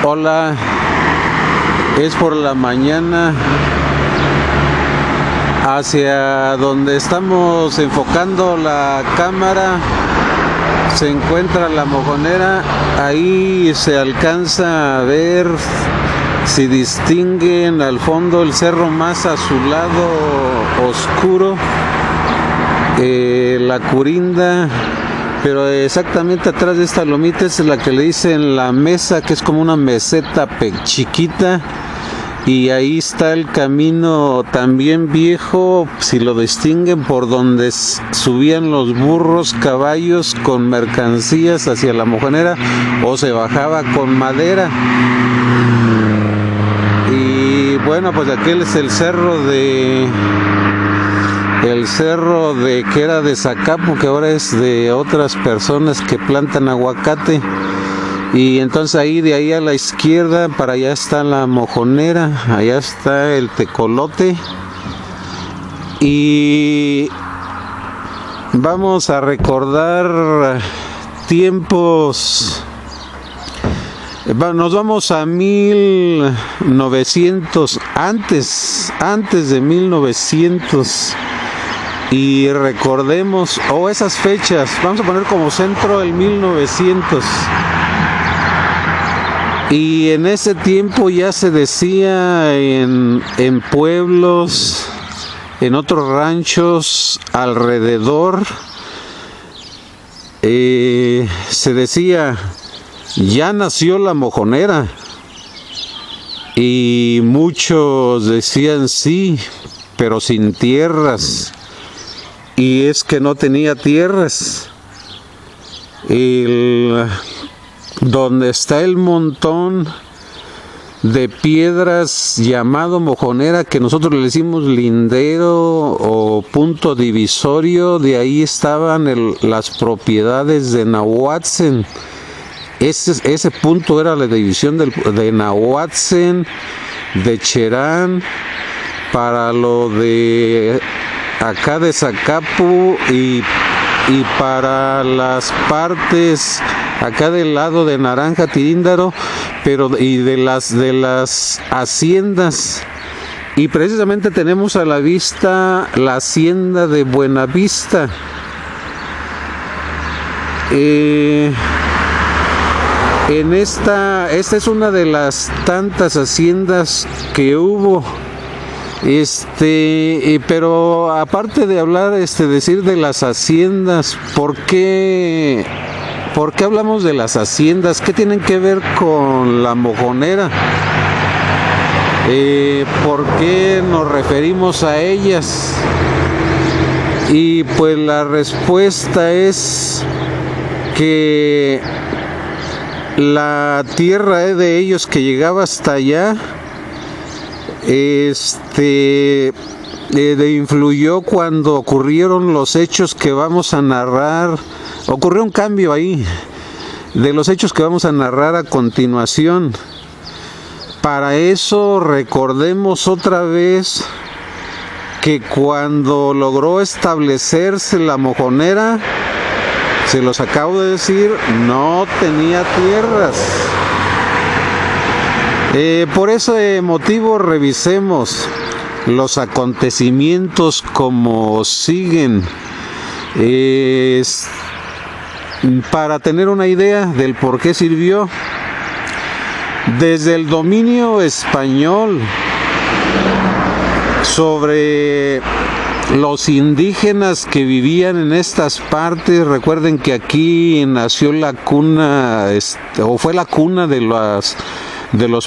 Hola, es por la mañana. Hacia donde estamos enfocando la cámara se encuentra la mojonera. Ahí se alcanza a ver, si distinguen al fondo el cerro más azulado oscuro, la Curinda, pero exactamente atrás de esta lomita es la que le dicen la mesa, que es como una meseta chiquita, y ahí está el camino también viejo, si lo distinguen, por donde subían los burros, caballos con mercancías hacia la mojonera, o se bajaba con madera. Y bueno, pues aquel es el cerro de que era de Zacapu, que ahora es de otras personas que plantan aguacate. Y entonces ahí, de ahí a la izquierda, para allá está la mojonera, allá está el tecolote. Y vamos a recordar tiempos. Nos vamos a 1900, antes de 1900, y recordemos, esas fechas, vamos a poner como centro el 1900. Y en ese tiempo ya se decía en pueblos, en otros ranchos alrededor, se decía: ya nació la mojonera. Y muchos decían sí, pero sin tierras. Y es que no tenía tierras. Donde está el montón de piedras llamado mojonera, que nosotros le decimos lindero o punto divisorio, de ahí estaban las propiedades de Nahuatzen. Ese punto era la división de Nahuatzen, de Cherán, para lo de acá de Zacapu, y para las partes acá del lado de Naranja, Tiríndaro, y de las haciendas. Y precisamente tenemos a la vista la hacienda de Buenavista. Esta es una de las tantas haciendas que hubo. Pero aparte de hablar, decir de las haciendas, ¿por qué hablamos de las haciendas? ¿Qué tienen que ver con la mojonera? ¿Por qué nos referimos a ellas? Y pues la respuesta es que la tierra de ellos, que llegaba hasta allá, influyó cuando ocurrieron los hechos que vamos a narrar. Ocurrió un cambio ahí de los hechos que vamos a narrar a continuación. Para eso recordemos otra vez que cuando logró establecerse la mojonera, se los acabo de decir, no tenía tierras. Por ese motivo revisemos los acontecimientos como siguen, para tener una idea del por qué sirvió. Desde el dominio español sobre los indígenas que vivían en estas partes, recuerden que aquí nació la cuna, o fue la cuna de los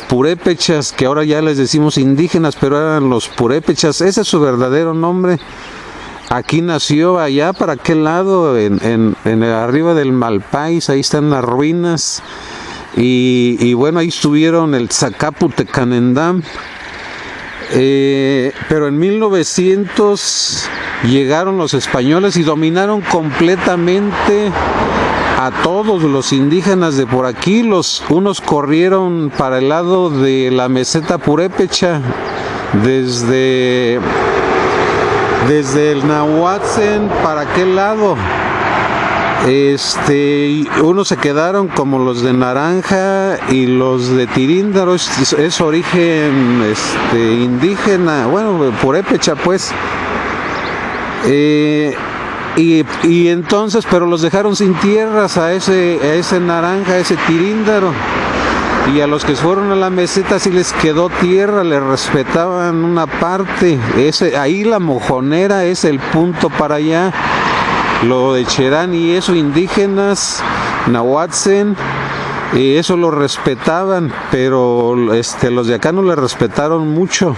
purépechas, que ahora ya les decimos indígenas, pero eran los purépechas. Ese es su verdadero nombre. Aquí nació, allá para aquel lado, arriba del Malpais, ahí están las ruinas. Y bueno, ahí estuvieron el Zacapu Tecanendam. Pero en 1900 llegaron los españoles y dominaron completamente a todos los indígenas de por aquí. Unos corrieron para el lado de la meseta purépecha, desde el Nahuatzen para aquel lado. Unos se quedaron como los de Naranja y los de Tiríndaro, es origen indígena, bueno, purépecha pues. Y entonces, pero los dejaron sin tierras a ese Naranja, a ese Tiríndaro. Y a los que fueron a la meseta sí les quedó tierra, les respetaban una parte. Ahí la Mojonera es el punto para allá. Lo de Cherán y eso, indígenas, Nahuatzen, eso lo respetaban, pero los de acá no le respetaron mucho.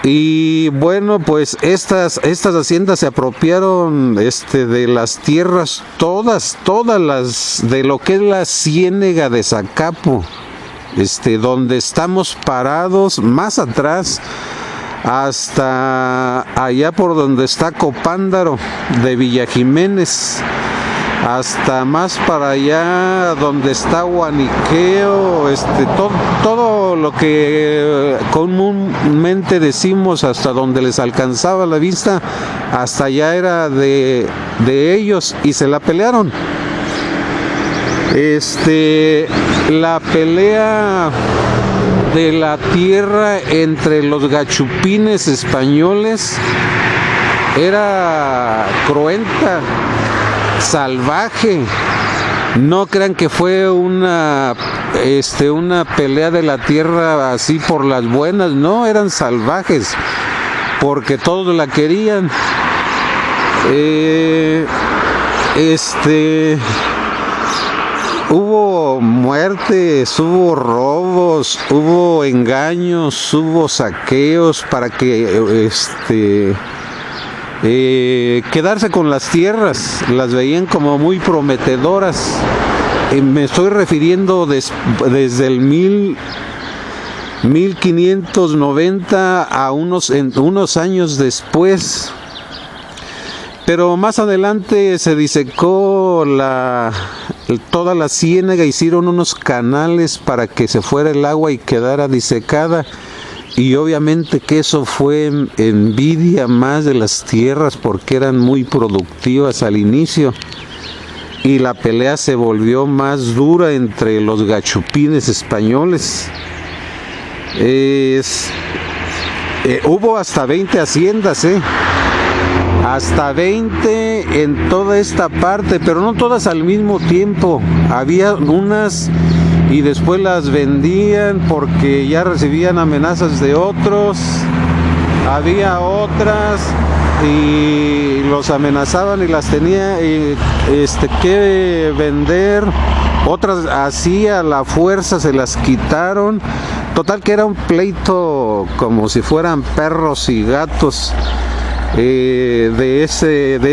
Y bueno, pues estas haciendas se apropiaron de las tierras, todas las de lo que es la Ciénega de Zacapu, donde estamos parados, más atrás, hasta allá por donde está Copándaro de Villa Jiménez, hasta más para allá donde está Guaniqueo, todo lo que comúnmente decimos hasta donde les alcanzaba la vista, hasta allá era de ellos y se la pelearon. La pelea de la tierra entre los gachupines españoles era cruenta, salvaje. No crean que fue una pelea de la tierra así por las buenas, no, eran salvajes porque todos la querían. Hubo muertes, hubo robos, hubo engaños, hubo saqueos para que quedarse con las tierras, las veían como muy prometedoras. Me estoy refiriendo desde el 1590 a unos años después. Pero más adelante se disecó toda la ciénaga, hicieron unos canales para que se fuera el agua y quedara disecada. Y obviamente que eso fue envidia más de las tierras porque eran muy productivas al inicio. Y la pelea se volvió más dura entre los gachupines españoles. Hubo hasta 20 haciendas, hasta 20 en toda esta parte, pero no todas al mismo tiempo. Había unas y después las vendían porque ya recibían amenazas de otros. Había otras y los amenazaban y las tenía que vender. Otras así a la fuerza se las quitaron. Total que era un pleito como si fueran perros y gatos. De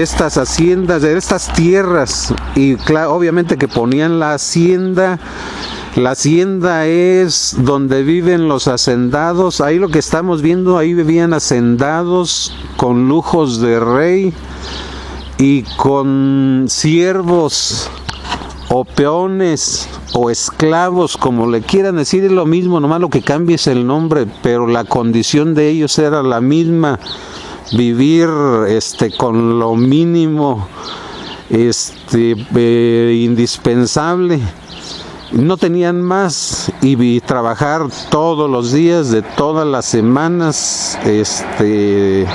estas haciendas, de estas tierras, y claro, obviamente que ponían la hacienda es donde viven los hacendados. Ahí lo que estamos viendo, ahí vivían hacendados con lujos de rey y con siervos o peones o esclavos, como le quieran decir, es lo mismo, nomás lo que cambia es el nombre, pero la condición de ellos era la misma. Vivir con lo mínimo indispensable, no tenían más, y trabajar todos los días de todas las semanas, desde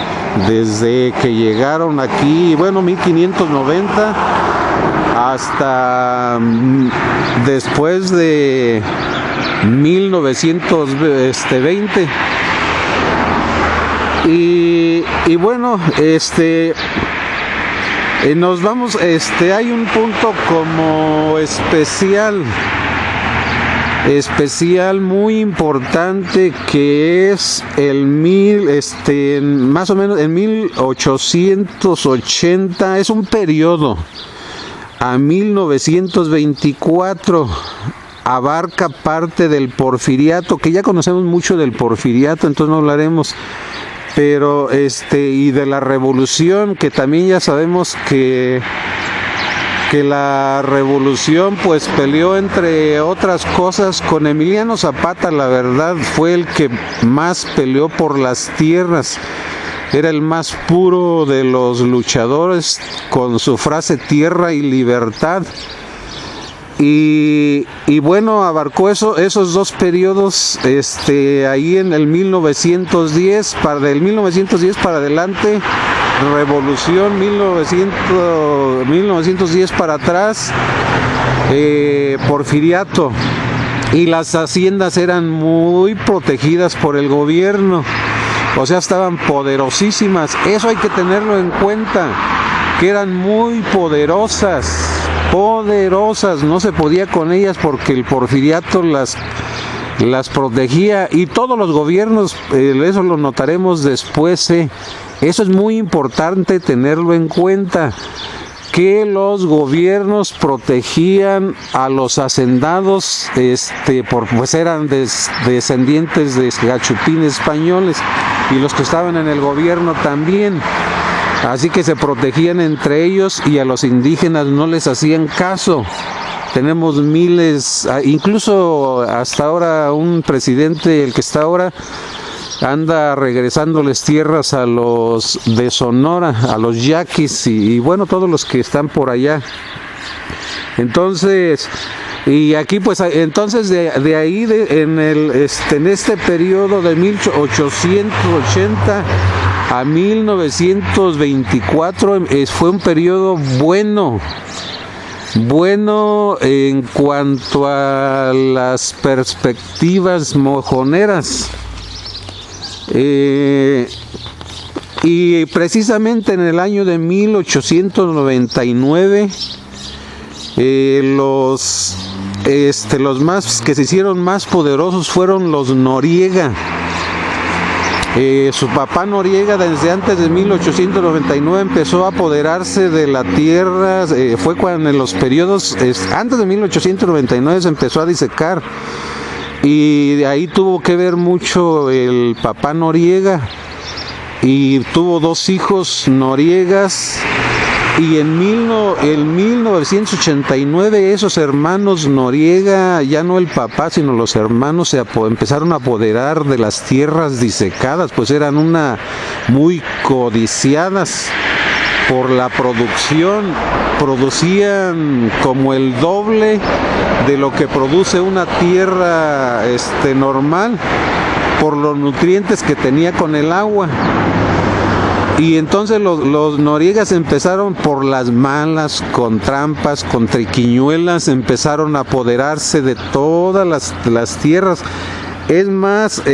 que llegaron aquí, bueno, 1590 hasta después de 1920. Y bueno, nos vamos, hay un punto como especial muy importante, que es más o menos en 1880, es un periodo a 1924. Abarca parte del Porfiriato, que ya conocemos mucho del Porfiriato, entonces no hablaremos, pero y de la Revolución, que también ya sabemos que la Revolución pues peleó, entre otras cosas, con Emiliano Zapata. La verdad fue el que más peleó por las tierras. era el más puro de los luchadores, con su frase tierra y libertad. Y bueno, abarcó esos dos periodos, ahí en el 1910, del 1910 para adelante, revolución, 1910 para atrás, porfiriato, y las haciendas eran muy protegidas por el gobierno, o sea, estaban poderosísimas. Eso hay que tenerlo en cuenta, que eran muy poderosas, no se podía con ellas porque el porfiriato las protegía, y todos los gobiernos, eso lo notaremos después, eso es muy importante tenerlo en cuenta, que los gobiernos protegían a los hacendados, pues eran descendientes de gachupines españoles, y los que estaban en el gobierno también. Así que se protegían entre ellos, y a los indígenas no les hacían caso. Tenemos miles, incluso hasta ahora un presidente, el que está ahora, anda regresándoles tierras a los de Sonora, a los yaquis y bueno, todos los que están por allá. Entonces, y aquí pues entonces de ahí en este periodo de 1880 a 1924 fue un periodo bueno en cuanto a las perspectivas mojoneras, y precisamente en el año de 1899 los más que se hicieron más poderosos fueron los Noriega. Su papá Noriega, desde antes de 1899, empezó a apoderarse de la tierra. Fue cuando en los periodos antes de 1899 se empezó a disecar, y de ahí tuvo que ver mucho el papá Noriega, y tuvo dos hijos Noriegas. Y en 1989 esos hermanos Noriega, ya no el papá, sino los hermanos, empezaron a apoderar de las tierras disecadas, pues eran muy codiciadas por la producción. Producían como el doble de lo que produce una tierra normal, por los nutrientes que tenía con el agua. Y entonces los Noriegas empezaron por las malas, con trampas, con triquiñuelas, empezaron a apoderarse de todas las tierras. Es más,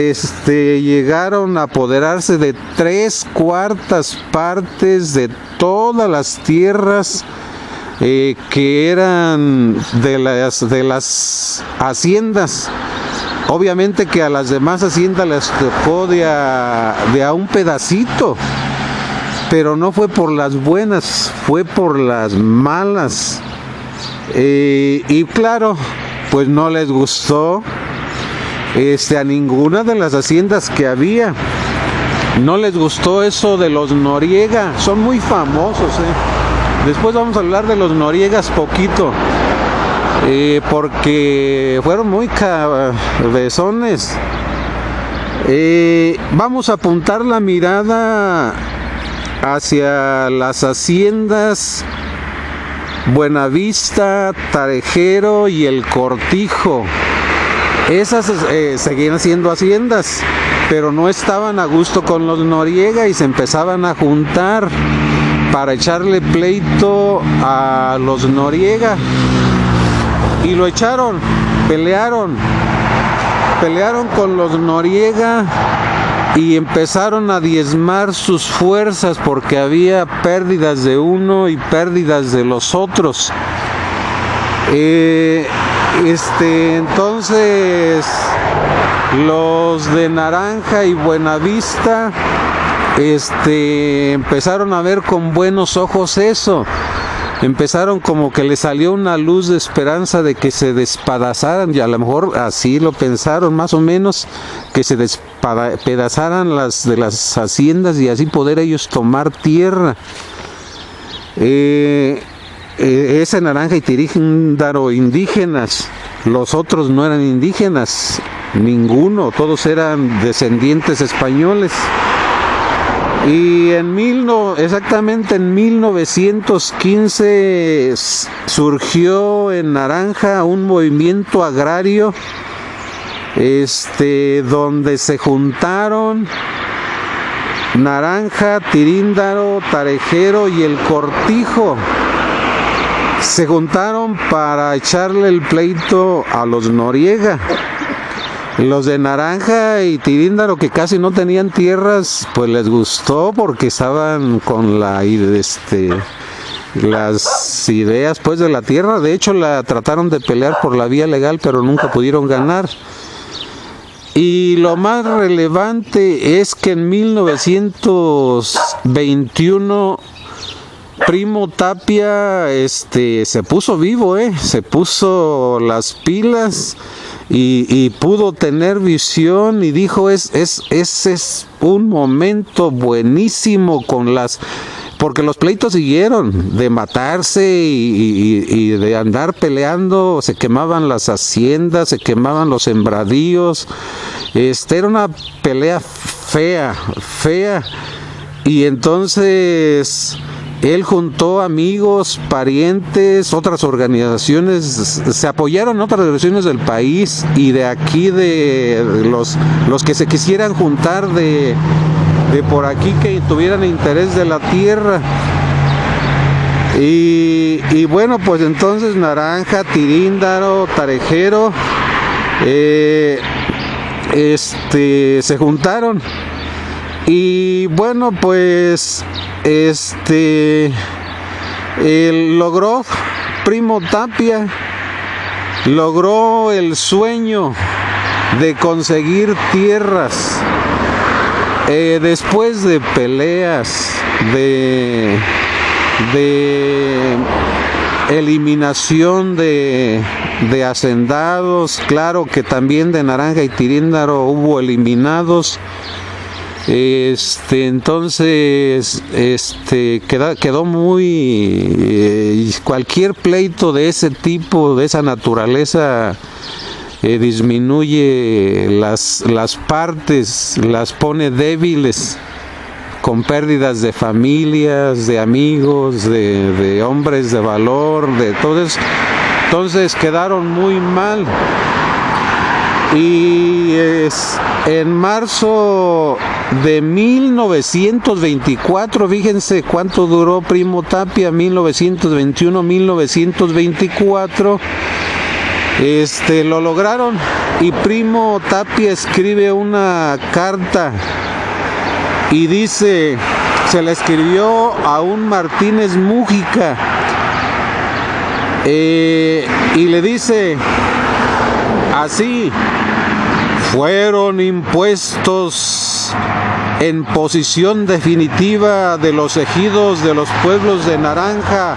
llegaron a apoderarse de 3/4 partes de todas las tierras que eran de las haciendas. Obviamente que a las demás haciendas les tocó de a un pedacito, pero no fue por las buenas, fue por las malas. Y claro, pues no les gustó a ninguna de las haciendas que había. No les gustó eso de los Noriega, son muy famosos. Después vamos a hablar de los Noriegas poquito, porque fueron muy cabezones. Vamos a apuntar la mirada hacia las haciendas Buenavista, Tarejero y El Cortijo. Esas seguían siendo haciendas, pero no estaban a gusto con los Noriega y se empezaban a juntar para echarle pleito a los Noriega. Y lo echaron, pelearon con los Noriega y empezaron a diezmar sus fuerzas porque había pérdidas de uno y pérdidas de los otros. Entonces los de Naranja y Buenavista empezaron a ver con buenos ojos eso. Empezaron como que le salió una luz de esperanza de que se despedazaran, y a lo mejor así lo pensaron más o menos, que se despedazaran las de las haciendas y así poder ellos tomar tierra. Ese Naranja y Tiríndaro indígenas, los otros no eran indígenas, ninguno, todos eran descendientes españoles. Y exactamente en 1915 surgió en Naranja un movimiento agrario, donde se juntaron Naranja, Tiríndaro, Tarejero y el Cortijo. Se juntaron para echarle el pleito a los Noriega. Los de Naranja y Tiríndaro, que casi no tenían tierras, pues les gustó porque estaban con las ideas pues de la tierra. De hecho, la trataron de pelear por la vía legal, pero nunca pudieron ganar. Y lo más relevante es que en 1921 Primo Tapia se puso vivo, se puso las pilas y pudo tener visión y dijo ese es un momento buenísimo porque los pleitos siguieron de matarse y de andar peleando, se quemaban las haciendas, se quemaban los sembradíos, era una pelea fea, y entonces él juntó amigos, parientes, otras organizaciones, se apoyaron en otras organizaciones del país y de aquí de los que se quisieran juntar de por aquí, que tuvieran interés de la tierra. Y bueno, pues entonces Naranja, Tiríndaro, Tarejero se juntaron. Y bueno, pues logró Primo Tapia, logró el sueño de conseguir tierras. Después de peleas, de eliminación de hacendados, claro que también de Naranja y Tiríndaro hubo eliminados. Entonces quedó muy cualquier pleito de ese tipo, de esa naturaleza, disminuye las partes, las pone débiles, con pérdidas de familias, de amigos, de hombres de valor, de todos. Entonces quedaron muy mal. Y en marzo de 1924, fíjense cuánto duró Primo Tapia, 1921-1924, lo lograron, y Primo Tapia escribe una carta y dice, se la escribió a un Martínez Mújica, y le dice así: fueron impuestos en posición definitiva de los ejidos de los pueblos de Naranja,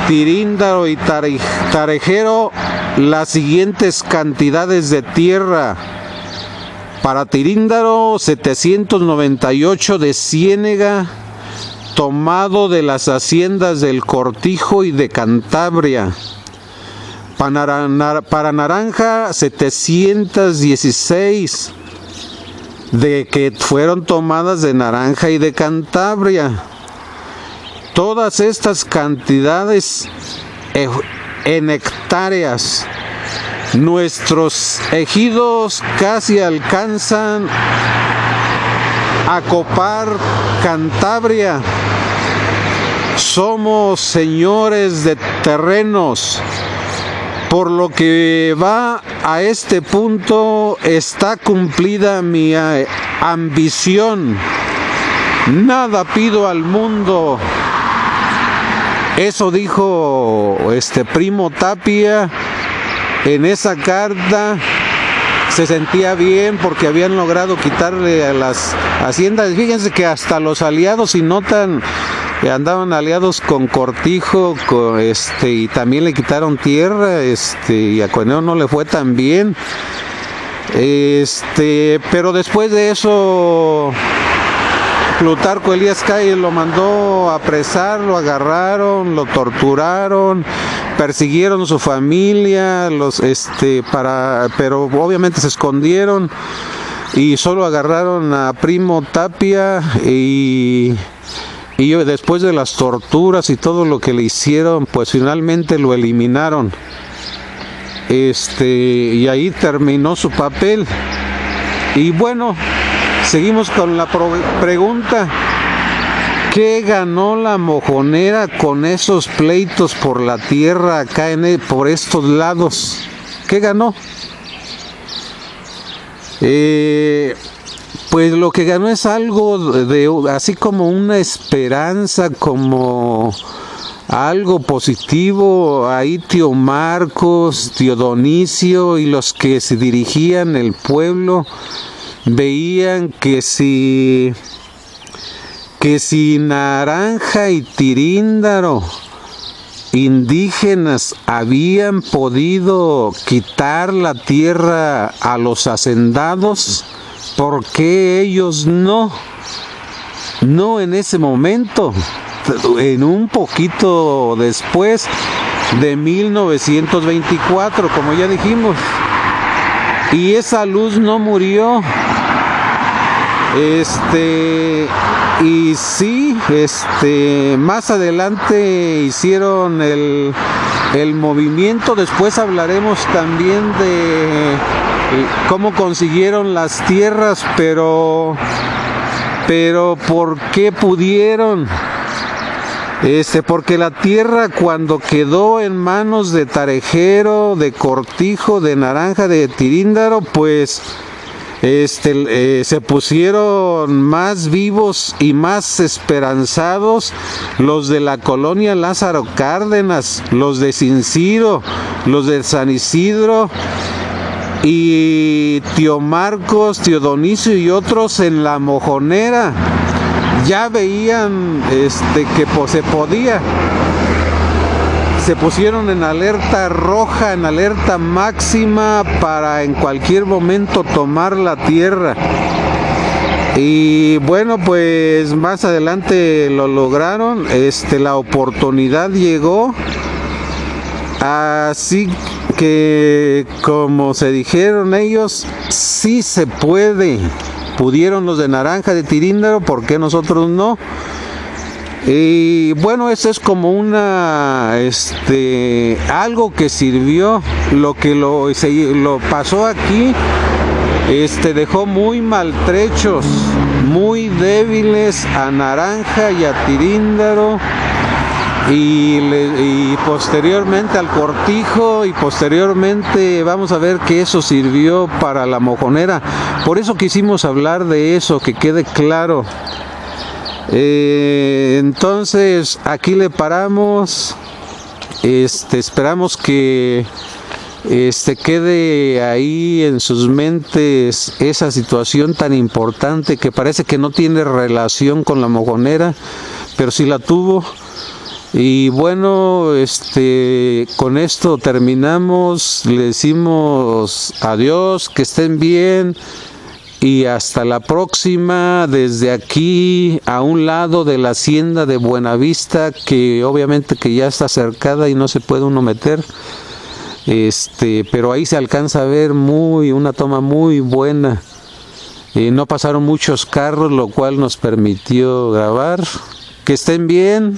Tiríndaro y Tarejero las siguientes cantidades de tierra. Para Tiríndaro, 798 de ciénega, tomado de las haciendas del Cortijo y de Cantabria. Para Naranja, 716 de que fueron tomadas de Naranja y de Cantabria. Todas estas cantidades en hectáreas. Nuestros ejidos casi alcanzan a copar Cantabria. Somos señores de terrenos. Por lo que va a este punto, está cumplida mi ambición. Nada pido al mundo. Eso dijo Primo Tapia en esa carta. Se sentía bien porque habían logrado quitarle a las haciendas. Fíjense que hasta los aliados, si notan, andaban aliados con Cortijo, y también le quitaron tierra, y a Coeneo no le fue tan bien. Pero después de eso, Plutarco Elías Calles lo mandó a apresar, lo agarraron, lo torturaron, persiguieron su familia, pero obviamente se escondieron. y solo agarraron a Primo Tapia y después de las torturas y todo lo que le hicieron, pues finalmente lo eliminaron. Y ahí terminó su papel. Y bueno, seguimos con la pregunta. ¿Qué ganó la Mojonera con esos pleitos por la tierra acá por estos lados? ¿Qué ganó? Pues lo que ganó es algo así como una esperanza, como algo positivo. Ahí tío Marcos, tío Donicio y los que se dirigían el pueblo veían que si Naranja y Tiríndaro, indígenas, habían podido quitar la tierra a los hacendados, ¿por qué ellos no? No en ese momento, en un poquito después de 1924, como ya dijimos. Y esa luz no murió. Y sí, más adelante hicieron el movimiento. Después hablaremos también de cómo consiguieron las tierras, pero ¿por qué pudieron? Porque la tierra, cuando quedó en manos de Tarejero, de Cortijo, de Naranja, de Tiríndaro, pues se pusieron más vivos y más esperanzados los de la colonia Lázaro Cárdenas, los de Cinciro, los de San Isidro, y tío Marcos, tío Donicio y otros en la Mojonera. Ya veían que se podía. Se pusieron en alerta roja, en alerta máxima para en cualquier momento tomar la tierra. Y bueno, pues más adelante lo lograron. La oportunidad llegó. Así que, como se dijeron ellos, sí se puede. Pudieron los de Naranja, de Tiríndaro, ¿por qué nosotros no? Y bueno, eso es como algo que sirvió. Lo que lo pasó aquí, dejó muy maltrechos, muy débiles a Naranja y a Tiríndaro, y posteriormente al Cortijo, y posteriormente vamos a ver que eso sirvió para la Mojonera. Por eso quisimos hablar de eso, que quede claro. Entonces aquí le paramos. Esperamos que quede ahí en sus mentes esa situación tan importante que parece que no tiene relación con la Mojonera, pero sí la tuvo. Y bueno, con esto terminamos. Le decimos adiós, que estén bien. Y hasta la próxima, desde aquí, a un lado de la hacienda de Buenavista, que obviamente que ya está cercada y no se puede uno meter. Pero ahí se alcanza a ver una toma muy buena. No pasaron muchos carros, lo cual nos permitió grabar. Que estén bien.